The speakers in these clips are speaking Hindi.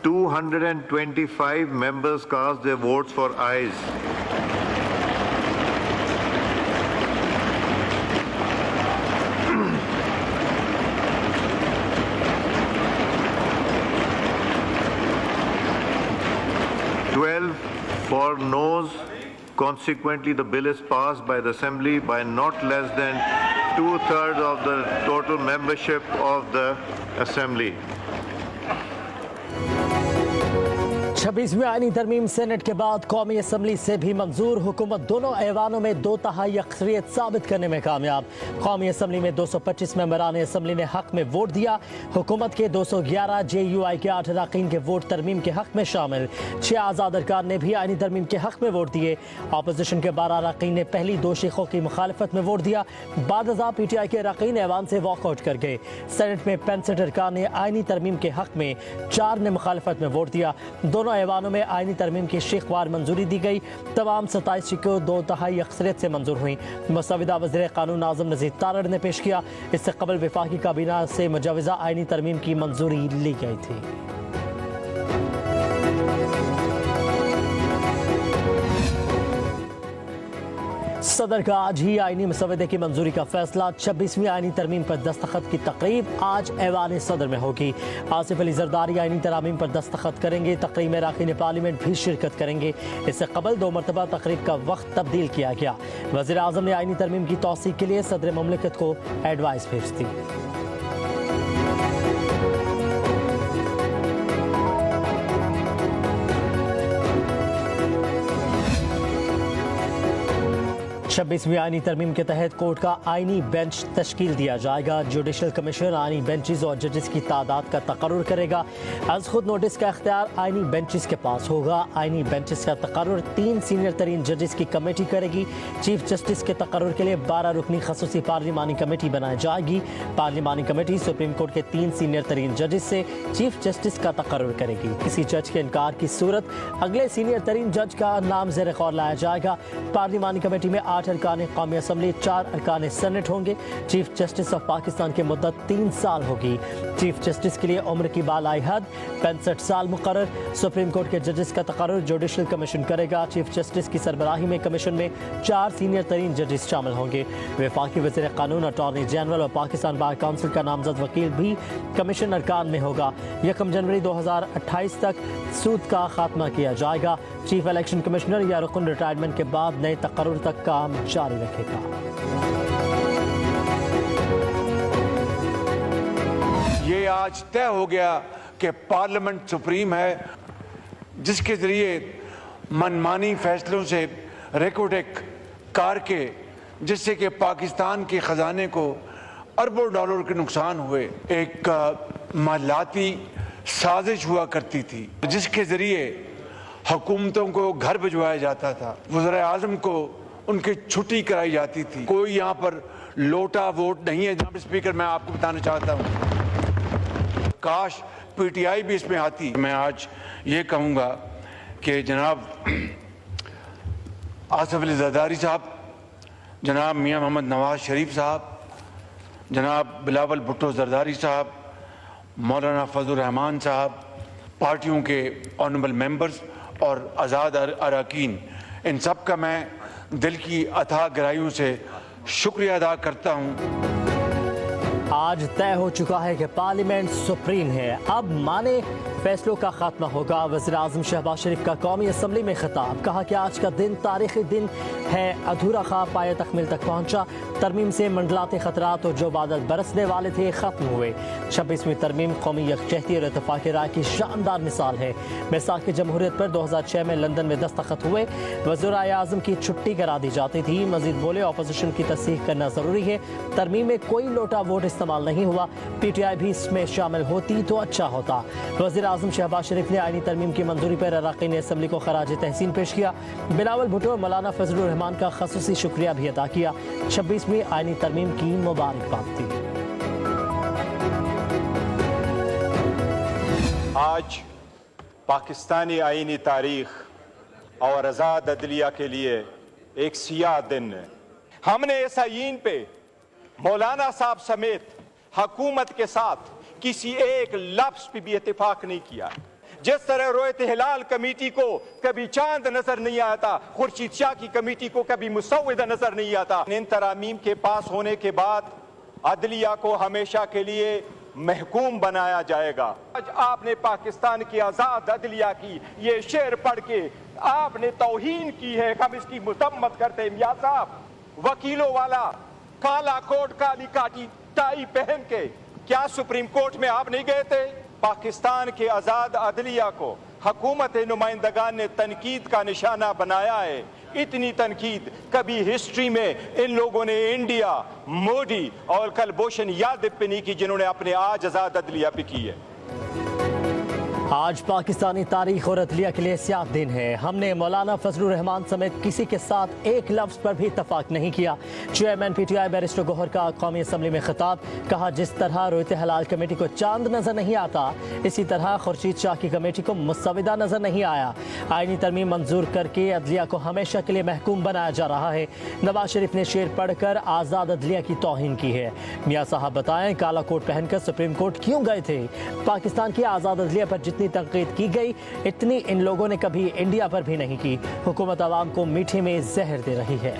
225 members cast their votes for ayes. For noes. Consequently, the bill is passed by the Assembly by not less than 2/3 of the total membership of the Assembly. 26वीं आईनी तरमीम सेनेट के बाद कौमी असम्बली से भी मंजूर। हुकूमत दोनों ऐवानों में 2/3 अक्सरियत साबित करने में कामयाब। कौमी असम्बली में 225 मेंबरान असम्बली ने हक में वोट दिया। हुकूमत के 211, JUI के 8 अरकान के वोट तरमीम के हक में शामिल। 6 आज़ाद अरकान ने भी आईनी तरमीम के हक में वोट दिए। अपोजिशन के 12 अरकान ने पहली 2 शेखों की मुखालफत में वोट दिया। बाद PTI के अरकान ऐवान से वॉकआउट कर गए। सेनेट में 65 अरकान ने आईनी तरमीम के हक में, 4 ने मुखालफत में वोट दिया। दोनों ऐवानों में आईनी तरमीम की शेखवार मंजूरी दी गई। तमाम 27 शिकों 2/3 अक्सरियत से मंजूर हुई। मसविदा वज़ीर कानून आज़म नज़ीर तारड़ ने पेश किया। इससे कबल वफाकी काबीना से मुजवज़ा आईनी तरमीम की मंजूरी ली गई थी। सदर का आज ही आईनी मसवदे की मंजूरी का फैसला। 26वीं आईनी तरमीम पर दस्तखत की तकरीब आज ऐवान सदर में होगी। आसिफ अली जरदारी आईनी तरमीम पर दस्तखत करेंगे। तकरीब में अरकान पार्लियामेंट भी शिरकत करेंगे। इससे कबल 2 मरतबा तकरीब का वक्त तब्दील किया गया। वज़ीर आज़म ने आईनी तरमीम की तौसीक के लिए सदर मुमलिकत को एडवाइस भेज दी। छब्बीसवीं आईनी तरमीम के तहत कोर्ट का आईनी बेंच तश्कील दिया जाएगा। जुडिशल कमीशन आईनी बेंचेस और जजेस की तादाद का तकर्रुर करेगा। अज खुद नोटिस का इख्तियार आईनी बेंचेस के पास होगा। आईनी बेंचेस का तकर्रुर 3 सीनियर तरीन जजेस की कमेटी करेगी। चीफ जस्टिस के तकर्रुर के लिए 12 रुकनी खसूसी पार्लिमानी कमेटी बनाई जाएगी। पार्लिमानी कमेटी सुप्रीम कोर्ट के 3 सीनियर तरीन जजेस से चीफ जस्टिस का तकर्रुर करेगी। किसी जज के इनकार की सूरत अगले सीनियर तरीन जज का नाम ज़ेर गौर लाया जाएगा। पार्लिमानी कमेटी में 8 अरकान कौमी असम्बली, 4 अरकान सेनेट होंगे। चीफ जस्टिस ऑफ पाकिस्तान की मुद्दत 3 साल होगी। चीफ जस्टिस के लिए उम्र की बालाई हद 65 साल मुकर्रर। सुप्रीम कोर्ट के जजेस का तकर्रुर जुडिशल कमीशन करेगा। चीफ जस्टिस की सरबराही में कमीशन में 4 सीनियर तरीन जजेस शामिल होंगे। वफाकी वज़ीर कानून, अटॉर्नी जनरल और पाकिस्तान बार काउंसिल का नामजद वकील भी कमीशन अरकान में होगा। 1 जनवरी 2028 तक सूद का खात्मा किया जाएगा। चीफ इलेक्शन कमिश्नर या रुकन रिटायरमेंट के बाद नए तकर्रुर तक काम जारी रखेगा। ये आज तय हो गया कि पार्लियामेंट सुप्रीम है, जिसके जरिए मनमानी फैसलों से रेकोटेक करके जिससे कि पाकिस्तान के खजाने को अरबों डॉलर के नुकसान हुए, एक मालाती साजिश हुआ करती थी, जिसके जरिए हुकूमतों को घर भिजवाया जाता था, वज़ीर आज़म को उनकी छुट्टी कराई जाती थी। कोई यहाँ पर लोटा वोट नहीं है। जनाब स्पीकर, मैं आपको बताना चाहता हूँ, काश PTI भी इसमें आती। मैं आज ये कहूँगा कि जनाब आसिफ अली जरदारी साहब, जनाब मियाँ मोहम्मद नवाज शरीफ साहब, जनाब बिलावल भुट्टो जरदारी साहब, मौलाना फजल रहमान साहब, पार्टियों के ऑनरेबल मेंबर्स और आज़ाद अरकान, इन सब का मैं दिल की अथाह गहराइयों से शुक्रिया अदा करता हूँ। आज तय हो चुका है कि पार्लियामेंट सुप्रीम है। अब माने फैसलों का खात्मा होगा। वज़ीर आज़म शहबाज शरीफ का कौमी असम्बली में खिताब, कहा कि आज का दिन तारीखी दिन है। अधूरा ख्वाब पाए तकमील तक पहुंचा। तरमीम से मंडलाते खतरात और जो बादल बरसने वाले थे खत्म हुए। 26वीं तरमीम कौमी यकजहती और इत्तेफाक राय की शानदार मिसाल है। बैसाख की जमहूरियत पर 2006 में लंदन में दस्तखत हुए। वज़ीर आज़म की छुट्टी करा दी जाती थी। मजीद बोले, अपोजिशन की तस्दीक करना ज़रूरी है। तरमीम में कोई लोटा वोट इस्तेमाल नहीं हुआ। PTI भी इसमें शामिल होती तो अच्छा होता। वज़ीर आज़म शहबाज शरीफ ने आईनी तरमीम की मंजूरी पर अरकान असम्बली को खराज तहसीन पेश किया। बिलावल भुट्टो और मौलाना फजलुर रहमान का खसूसी शुक्रिया भी अदा किया। 26वीं आईनी तरमीम की मुबारकबाद दी। आज पाकिस्तानी आईनी तारीख और आज़ाद अदलिया के लिए एक सियाह दिन है। हमने इस आईन पे मौलाना साहब समेत हुकूमत के साथ किसी एक लफ्ज पे भी इत्तेफाक नहीं किया। जिस तरह रोयत हिलाल कमेटी को कभी चांद नजर नहीं आता, खुर्शीद शाह की कमेटी को कभी मुसव्विदा नजर नहीं आता। इन तरामीम के पास होने के बाद अदलिया को हमेशा के लिए महकूम बनाया जाएगा। आज आपने पाकिस्तान की आजाद अदलिया की ये शेर पढ़ के आपने तौहीन की है, हम इसकी मुसम्मत करते हैं। मियां साहब, वकीलों वाला काला कोट काली काटी टाई पहन के क्या सुप्रीम कोर्ट में आप नहीं गए थे? पाकिस्तान के आजाद अदलिया को हुकूमत नुमाइंदगान ने तनकीद का निशाना बनाया है। इतनी तनकीद कभी हिस्ट्री में इन लोगों ने इंडिया, मोदी और कलभूषण यादव पे नहीं की, जिन्होंने अपने आज आजाद अदलिया पे की है। आज पाकिस्तानी तारीख और अदलिया के लिए स्याह दिन है। हमने मौलाना फजलुर रहमान समेत किसी के साथ एक लफ्ज़ पर भी इत्तफाक नहीं किया। चेयरमैन PTI बैरिस्टर गौहर का कौमी असम्बली में खिताब, कहा जिस तरह रोयत हलाल कमेटी को चांद नजर नहीं आता, इसी तरह खुर्शीद शाह की कमेटी को मुसव्विदा नजर नहीं आया। आईनी तरमीम मंजूर करके अदलिया को हमेशा के लिए महकूम बनाया जा रहा है। नवाज शरीफ ने शेर पढ़कर आज़ाद अदलिया की तौहीन की है। मियाँ साहब बताएं, काला कोट पहनकर सुप्रीम कोर्ट क्यों गए थे? पाकिस्तान की आज़ाद अदलिया पर जितनी तनकीद की गई, इतनी इन लोगों ने कभी इंडिया पर भी नहीं की। हुकूमत आवाम को मीठे में जहर दे रही है।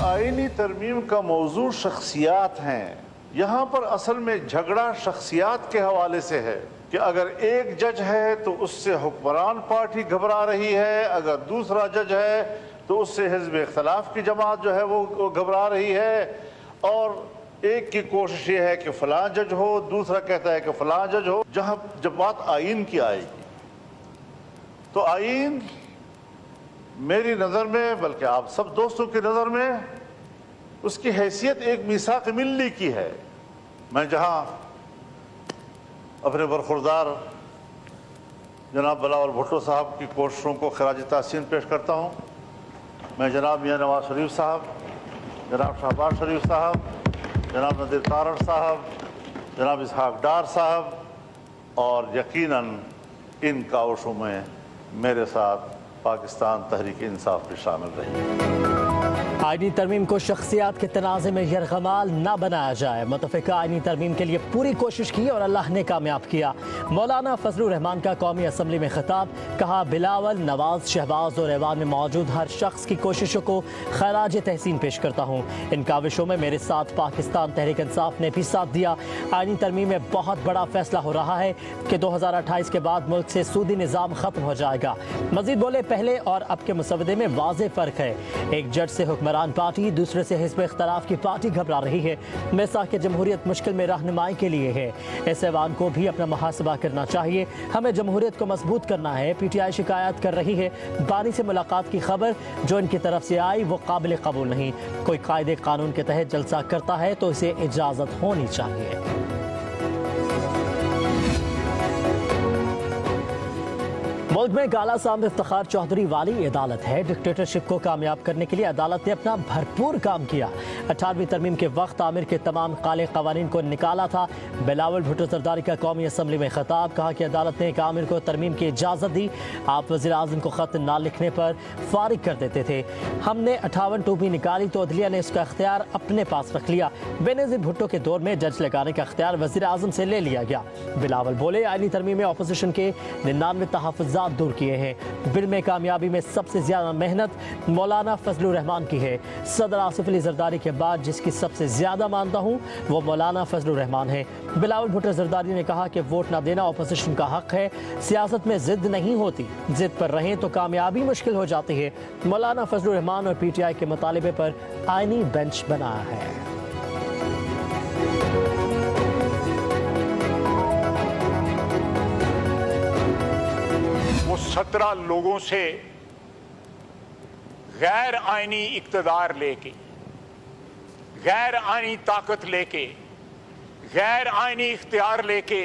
आईनी तरमीम का मौजू शख्सियात हैं। यहाँ पर असल में झगड़ा शख्सियात के हवाले से है कि अगर एक जज है तो उससे हुक्मरान पार्टी घबरा रही है, अगर दूसरा जज है तो उससे हिज़्ब इख्तिलाफ की जमात जो है वो घबरा रही है। और एक की कोशिश ये है कि फ़लाँ जज हो, दूसरा कहता है कि फ़लाँ जज हो। जब बात आइन की आएगी तो आइन मेरी नज़र में, बल्कि आप सब दोस्तों की नज़र में, उसकी हैसियत एक मीसाक मिल्ली की है। मैं जहाँ अपने बरखुरदार जनाब बिलावल भुट्टो साहब की कोशिशों को खराज तहसीन पेश करता हूँ। मैं जनाब मियाँ नवाज शरीफ साहब, जनाब शहबाज शरीफ साहब, जनाब नदीर तारड़ साहब, जनाब इसहाक डार साहब और यकीनन इन काविशों में मेरे साथ पाकिस्तान तहरीक इंसाफ भी शामिल रही। आईनी तरमीम को शख्सियात के तनाज़े में यरगमाल न बनाया जाए। मुतफ़िका आईनी तरमीम के लिए पूरी कोशिश की और अल्लाह ने कामयाब किया। मौलाना फजलुर रहमान का कौमी असम्बली में खिताब, कहा बिलावल, नवाज, शहबाज और ऐवान में मौजूद हर शख्स की कोशिशों को खराज तहसीन पेश करता हूँ। इन काविशों में मेरे साथ पाकिस्तान तहरीक इंसाफ ने भी साथ दिया। आईनी तरमीम में बहुत बड़ा फैसला हो रहा है कि 2028 के बाद मुल्क से सूदी निज़ाम ख़त्म हो जाएगा। मजीद बोले, पहले और अब के मुसव्वदे में वाज़ेह फ़र्क है। एक जज से हुक्मरान पार्टी, दूसरे से हिज़्ब इख्तिलाफ की पार्टी घबरा रही है। मिसाक के जमहूरियत मुश्किल में रहनुमाई के लिए है। इस ऐवान को भी अपना मुहासबा करना चाहिए। हमें जमहूरियत को मजबूत करना है। PTI शिकायत कर रही है। बानी से मुलाकात की खबर जो इनकी तरफ से आई वो काबिल कबूल नहीं। कोई कायदे कानून के तहत जलसा करता है तो इसे इजाज़त होनी चाहिए। मुल्क में काला सांब इफ्तिखार चौधरी वाली अदालत है। डिक्टेटरशिप को कामयाब करने के लिए अदालत ने अपना भरपूर काम किया। 18वीं तरमीम के वक्त आमिर के तमाम काले कवानीन को निकाला था। बिलावल भुट्टो जरदारी का कौमी असम्बली में खिताब, कहा कि अदालत ने एक आमिर को तरमीम की इजाज़त दी। आप वज़ीर आज़म को ख़त ना लिखने पर फारिग कर देते थे। हमने 58 टूबी निकाली तो अदलिया ने इसका अख्तियार अपने पास रख लिया। बेनज़ीर भुट्टो के दौर में जज लगाने का अख्तियार वज़ीर आज़म से ले लिया गया। बिलावल बोले, आईनी तरमीम में अपोजिशन के 99 तहफ़्फ़ुज़ात दूर किए हैं। बिल में कामयाबी में सबसे ज्यादा मेहनत मौलाना फजलुर रहमान की है। सदर आसिफ अली जरदारी के बाद जिसकी सबसे ज्यादा मानता हूँ वो मौलाना फजलुर रहमान है। बिलावल भुट्टो जरदारी ने कहा कि वोट ना देना अपोजिशन का हक है। सियासत में जिद नहीं होती, जिद पर रहें तो कामयाबी मुश्किल हो जाती है। मौलाना फजलुर रहमान और PTI के मुतालिबे पर आईनी बेंच बनाया है। वो 17 लोगों से गैर आईनी इक्तदार लेके, गैर आईनी ताकत लेके, गैर आईनी इख्तियार लेके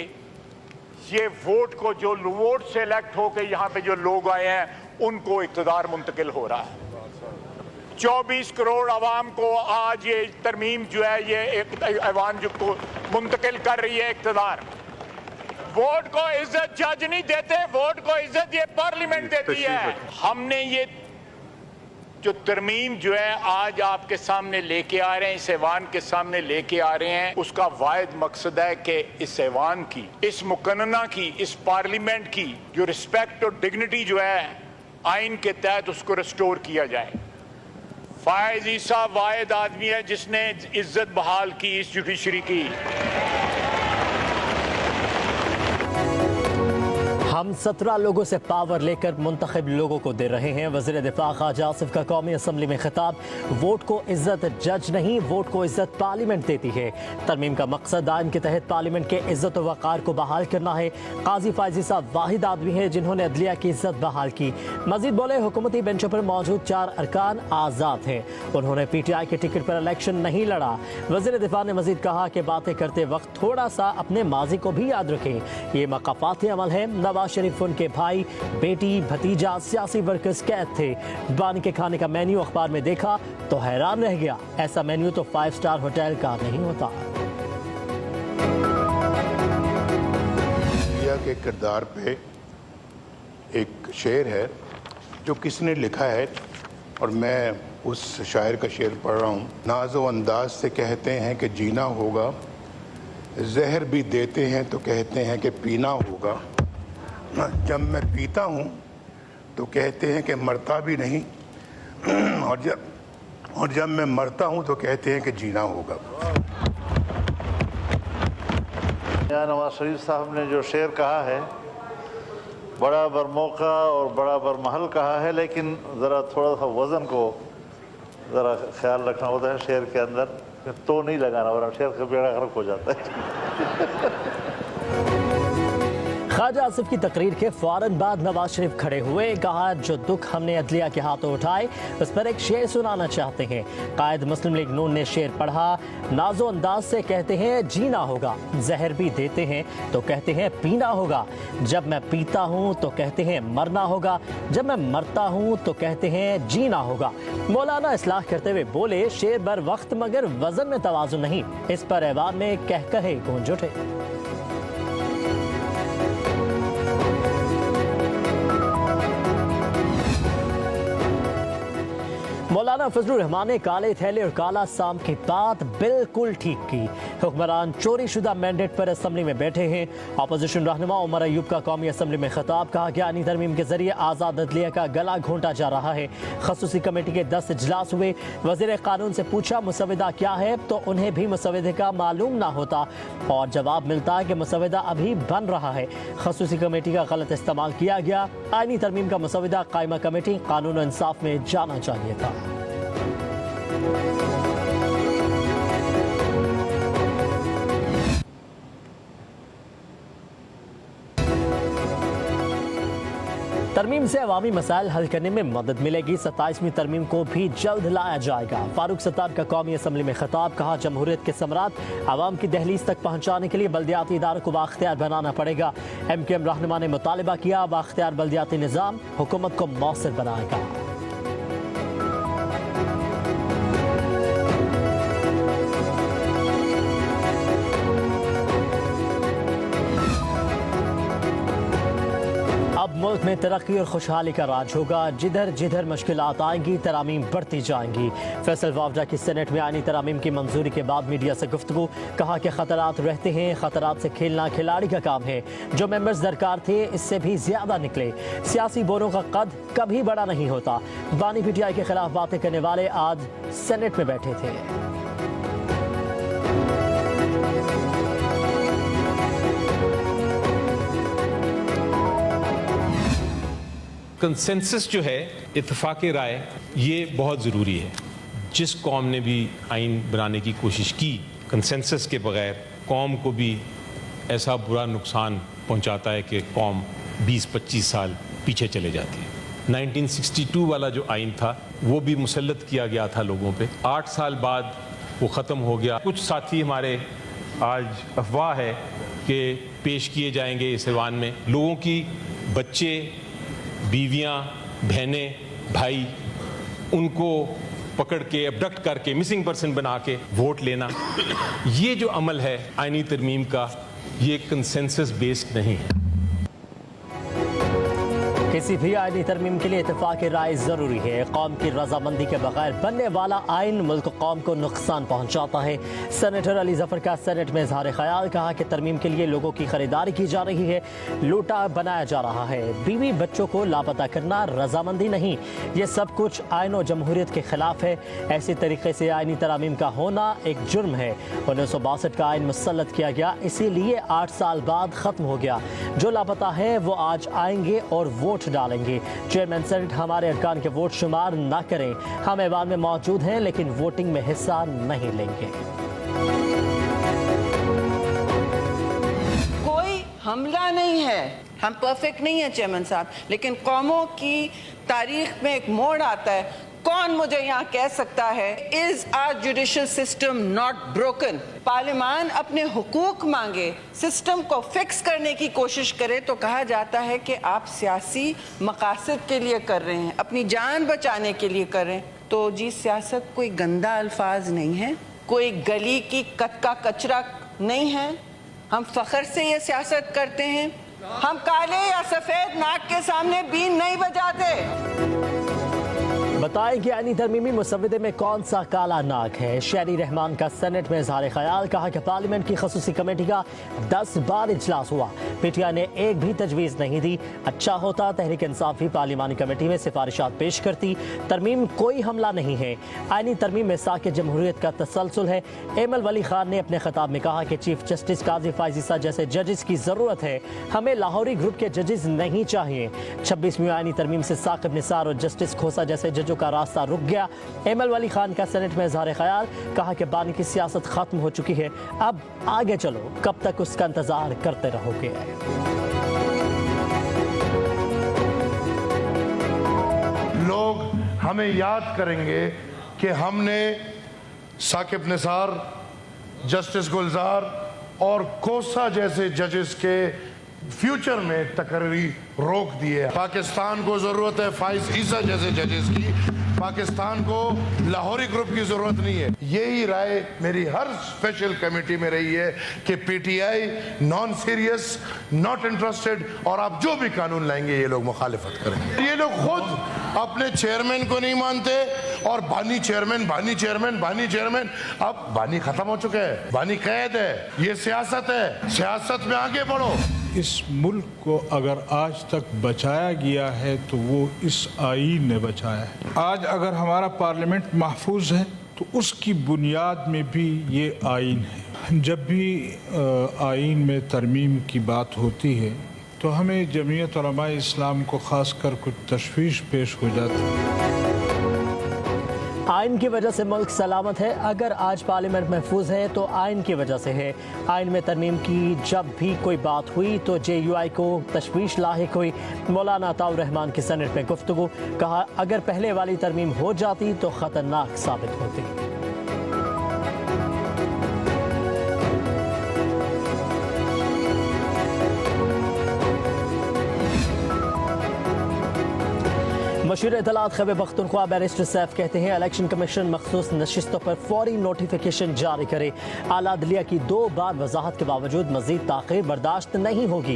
ये वोट को, जो वोट से इलेक्ट होके यहाँ पे जो लोग आए हैं उनको इक्तदार मुंतकिल हो रहा है। 24 करोड़ आवाम को आज ये तरमीम जो है ये एक ऐवान जो को मुंतकिल कर रही है इक्तदार। वोट को इज्जत जज नहीं देते, वोट को इज्जत ये पार्लियामेंट देती है। हमने ये जो तरमीम जो है आज आपके सामने लेके आ रहे हैं, इस ऐवान के सामने लेके आ रहे हैं, उसका वाहिद मकसद है कि इस ऐवान की, इस मुकन्ना की, इस पार्लियामेंट की जो रिस्पेक्ट और डिग्निटी जो है आइन के तहत उसको रिस्टोर किया जाए। फायज ईसा वाहिद आदमी है जिसने इज्जत बहाल की इस जुडिशरी की। हम 17 लोगों से पावर लेकर मुंतखब लोगों को दे रहे हैं। वज़ीर दिफा ख्वाजा आसिफ का कौमी असम्बली में खिताब। वोट को इज्जत जज नहीं, वोट को इज्जत पार्लियामेंट देती है। तरमीम का मकसद आइन के तहत पार्लियामेंट के इज्जत व वक़ार को बहाल करना है। काजी फायजी साहब वाहिद आदमी है जिन्होंने अदलिया की इज्जत बहाल की। मजीद बोले, हुकूमती बेंचों पर मौजूद 4 अरकान आज़ाद हैं। उन्होंने PTI के टिकट पर इलेक्शन नहीं लड़ा। वज़ीर दिफा ने मजीद कहा कि बातें करते वक्त थोड़ा सा अपने माजी को भी याद रखें। ये मकाफाती अमल है। नवाज शरीफ, उनके भाई, बेटी, भतीजा सियासी वर्कर्स कैद थे। बानी के खाने का मेन्यू अखबार में देखा तो हैरान रह गया। ऐसा मेन्यू तो 5 स्टार होटल का नहीं होता। के किरदार पे एक शेर है जो किसने लिखा है और मैं उस शायर का शेर पढ़ रहा हूँ। नाज़ो अंदाज से कहते हैं कि जीना होगा, जहर भी देते हैं तो कहते हैं कि पीना होगा। जब मैं पीता हूँ तो कहते हैं कि मरता भी नहीं, और जब मैं मरता हूँ तो कहते हैं कि जीना होगा। नवाज शरीफ साहब ने जो शेर कहा है बड़ा बरमौका और बड़ा बरमहल कहा है, लेकिन ज़रा थोड़ा सा वज़न को ज़रा ख्याल रखना होता है शेर के अंदर, तो नहीं लगाना वरना शेर का बेड़ा गर्क हो जाता है। ख्वाजा आसिफ की तकरीर के फौरन बाद नवाज शरीफ खड़े हुए। कहा, जो दुख हमने अदलिया के हाथों उठाए उस पर एक शेर सुनाना चाहते हैं। कायद मुस्लिम लीग नून ने शेर पढ़ा। नाजो अंदाज से कहते हैं जीना होगा, जहर भी देते हैं तो कहते हैं पीना होगा। जब मैं पीता हूँ तो कहते हैं मरना होगा, जब मैं मरता हूँ तो कहते हैं जीना होगा। मौलाना इस्लाह करते हुए बोले, शेर बर वक्त मगर वजन में तवाज़ुन नहीं। इस पर ऐवान में कह कहे गूंज उठे। मौलाना फजलुर रहमान ने काले थैले और काला साम की बात बिल्कुल ठीक की। हुक्मरान चोरी शुदा मैंडेट पर असम्बली में बैठे हैं। अपोजिशन रहनुमा उमर अयूब का कौमी असम्बली में खिताब। कहा कि आनी तरमीम के जरिए आज़ाद अदलिया का गला घोंटा जा रहा है। खसूसी कमेटी के 10 इजलास हुए। वज़ीर कानून से पूछा मुसविदा क्या है, तो उन्हें भी मुसविदे का मालूम ना होता और जवाब मिलता है कि मुसविदा अभी बन रहा है। खसूसी कमेटी का गलत इस्तेमाल किया गया। आईनी तरमीम का मुसविदा कायमा कमेटी कानून और इंसाफ में जाना चाहिए था। तरमीम से अवामी मसाइल हल करने में मदद मिलेगी। 27वीं तरमीम को भी जल्द लाया जाएगा। फारूक सत्तार का कौमी असम्बली में खिताब। कहा, जमहूरियत के सम्राट आवाम की दहलीज तक पहुँचाने के लिए बल्दियाती इदारों को बाख्तियार बनाना पड़ेगा। MQM रहनुमा ने मुतालिबा किया, बाख्तियार बल्दियाती निज़ाम हुकूमत को मौसर बनाएगा। मुल्क में तरक्की और खुशहाली का राज होगा। जिधर जिधर मुश्किलात आएंगी तरामीम बढ़ती जाएंगी। फैसल वावडा की सेनेट में आनी तरामीम की मंजूरी के बाद मीडिया से गुफ्तगू। कहा कि खतरात रहते हैं, खतरात से खेलना खिलाड़ी का काम है। जो मेंबर्स दरकार थे इससे भी ज्यादा निकले। सियासी बोरों का कद कभी बड़ा नहीं होता। बानी PTI के खिलाफ बातें करने वाले आज सेनेट में बैठे थे। कंसेंसस जो है, इत्तेफाक राय, ये बहुत ज़रूरी है। जिस कौम ने भी आइन बनाने की कोशिश की कंसेंसस के बगैर, कौम को भी ऐसा बुरा नुकसान पहुंचाता है कि कौम 20-25 साल पीछे चले जाती है। 1962 वाला जो आइन था वो भी मुसल्लत किया गया था लोगों पे। 8 साल बाद वो ख़त्म हो गया। कुछ साथी हमारे आज अफवाह है कि पेश किए जाएंगे इस ऐवान में। लोगों की बच्चे, बीवियां, बहनें, भाई, उनको पकड़ के अबडक्ट करके मिसिंग पर्सन बना के वोट लेना, ये जो अमल है आईनी तरमीम का, ये कंसेंसस बेस्ड नहीं है। किसी भी आईनी तरमीम के लिए इत्तेफाक राय जरूरी है। कौम की रजामंदी के बगैर बनने वाला आइन मुल्क कौम को नुकसान पहुंचाता है। सेनेटर अली जफर का सेनेट में इजहार ख्याल, कहा कि तरमीम के लिए लोगों की खरीदारी की जा रही है, लूटा बनाया जा रहा है। बीवी बच्चों को लापता करना रजामंदी नहीं, ये सब कुछ आइन और जमहूरियत के खिलाफ है। ऐसी तरीके से आईनी तरमीम का होना एक जुर्म है। 1962 का आइन मुसल्लत किया गया, इसीलिए 8 साल बाद खत्म हो गया। जो लापता है वो आज आएंगे और वोट डालेंगे। चेयरमैन सेनेट हमारे अरकान के वोट शुमार ना करें। हम ऐवान में मौजूद हैं लेकिन वोटिंग में हिस्सा नहीं लेंगे। कोई हमला नहीं है, हम परफेक्ट नहीं है चेयरमैन साहब, लेकिन कौमों की तारीख में एक मोड़ आता है। कौन मुझे यहाँ कह सकता है is our judicial system not broken? पार्लियामान अपने हुकूक मांगे, सिस्टम को फिक्स करने की कोशिश करे तो कहा जाता है कि आप सियासी मकासद के लिए कर रहे हैं, अपनी जान बचाने के लिए कर रहे हैं। तो जी सियासत कोई गंदा अल्फाज नहीं है, कोई गली की कच्चा कचरा नहीं है। हम फख्र से ये सियासत करते हैं। हम काले या सफेद नाक के सामने बीन नहीं बजाते। बताएं कि आईनी तरमीमी मुसव्वदे में कौन सा काला नाग है। शहरी रहमान का सेनेट में इजहार ख्याल, कहा कि पार्लियामेंट की खसूसी कमेटी का 10 बार इजलास हुआ, पीटीआई ने एक भी तजवीज़ नहीं दी। अच्छा होता तहरीक इंसाफ भी पार्लियामानी कमेटी में सिफारिशात पेश करती। तरमीम कोई हमला नहीं है, आईनी तरमीम में साके जमहूरियत का तसलसल है। एमएल वली खान ने अपने खिताब में कहा कि चीफ जस्टिस काजी फायज ईसा जैसे जजेस की ज़रूरत है, हमें लाहौरी ग्रुप के जजेस नहीं चाहिए। 26वीं आईनी तरमीम से साकिब निसार और जस्टिस खोसा जैसे जजों का रास्ता रुक गया। एमएल वली खान का सेनेट में इजहार ख्याल, कहा कि बानी की सियासत खत्म हो चुकी है, अब आगे चलो, कब तक उसका इंतजार करते रहोगे। लोग हमें याद करेंगे कि हमने साकिब निसार, जस्टिस गुलजार और कोसा जैसे जजेस के फ्यूचर में तकरीरी रोक दिए। पाकिस्तान को जरूरत है फाइज ईसा जैसे जजेस की, पाकिस्तान को लाहौरी ग्रुप की जरूरत नहीं है। यही राय मेरी हर स्पेशल कमेटी में रही है कि PTI non serious, not interested, और आप जो भी कानून लाएंगे ये लोग मुखालिफत करेंगे। ये लोग खुद अपने चेयरमैन को नहीं मानते और बानी चेयरमैन, बानी चेयरमैन, बानी चेयरमैन। अब बानी खत्म हो चुके हैं, बानी कैद है। ये सियासत है, सियासत में आगे बढ़ो। इस मुल्क को अगर आज तक बचाया गया है तो वो इस आईन ने बचाया है। आज अगर हमारा पार्लियामेंट महफूज है तो उसकी बुनियाद में भी ये आईन है। जब भी आईन में तरमीम की बात होती है तो हमें जमीयत उलमा इस्लाम को खासकर कुछ तशवीश पेश हो जाती है। आइन की वजह से मुल्क सलामत है। अगर आज पार्लियामेंट महफूज है तो आइन की वजह से है। आइन में तरमीम की जब भी कोई बात हुई तो JUI को तशवीश लाहिक हुई। मौलाना अताउर रहमान की सेनेट में गुफ्तगू, कहा अगर पहले वाली तरमीम हो जाती तो खतरनाक साबित होती। मशीर इतलात खैबर पख्तूनख्वा बैरिस्टर सैफ कहते हैं इलेक्शन कमीशन मखसूस नशिस्तों पर फौरी नोटिफिकेशन जारी करे। आला अदलिया की 2 बार वजाहत के बावजूद मजीद ताख़ीर बर्दाश्त नहीं होगी।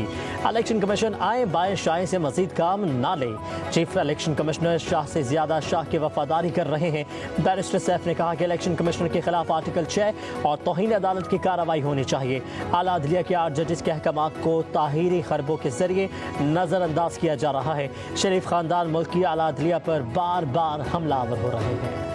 इलेक्शन कमीशन आए बाएं शाएं से मजीद काम ना ले। चीफ इलेक्शन कमिश्नर शाह से ज्यादा शाह की वफादारी कर रहे हैं। बैरिस्टर सैफ ने कहा कि इलेक्शन कमिश्नर के खिलाफ आर्टिकल 6 और तौहीन अदालत की कार्रवाई होनी चाहिए। आला अदलिया के 8 जजेस के अहकामात को ताहीरी खरबों के जरिए नजरअंदाज किया जा रहा है। शरीफ खानदान मुल्क की आला अदलिया पर बार बार हमलावर हो रहे हैं।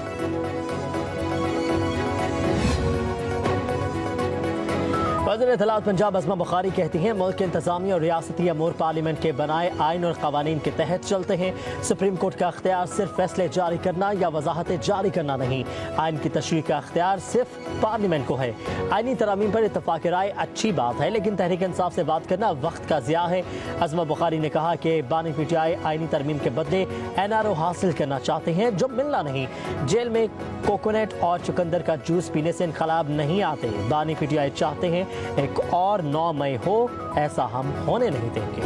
वज़ीर इत्तलात पंजाब अज़मा बुखारी कहती हैं मुल्क के इंतज़ामी और रियासती अमूर पार्लियामेंट के बनाए आइन और क़वानीन के तहत चलते हैं। सुप्रीम कोर्ट का अख्तियार सिर्फ फैसले जारी करना या वजाहतें जारी करना नहीं, आइन की तशरीह का अख्तियार सिर्फ पार्लियामेंट को है। आइनी तरामीम पर इत्तफ़ाक़ राय अच्छी बात है लेकिन तहरीक इंसाफ से बात करना वक्त का ज़िया है। अज़मा बुखारी ने कहा कि बानी PTI आइनी तरमीम के बदले NRO हासिल करना चाहते हैं जो मिलना नहीं। जेल में कोकोनट और चुकंदर का जूस पीने से इनकलाब नहीं आते। बानी PTI चाहते हैं एक और 9 मई हो, ऐसा हम होने नहीं देंगे।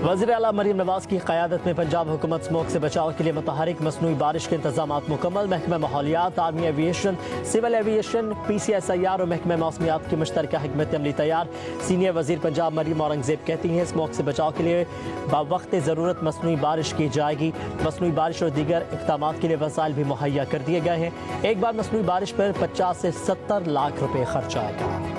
वज़ीर आला मरीम नवाज की क़यादत में पंजाब हुकूमत स्मोक से बचाव के लिए मुतहरिक मसनूई बारिश के इंतजाम मुकम्मल। महकमा माहौलियात, army aviation, civil aviation, PCSIR और महकमा मौसमियात की मुश्तरका हिकमत अमली तैयार। सीनियर वज़ीर पंजाब मरीम औरंगजेब कहती हैं स्मोक से बचाव के लिए बावक्त ज़रूरत मसनूई बारिश की जाएगी। मसनूई बारिश और दीगर इक़दामात के लिए वसाइल भी मुहैया कर दिए गए हैं। एक बार मसनूई बारिश पर 50 से 70 लाख रुपये खर्च आएगा।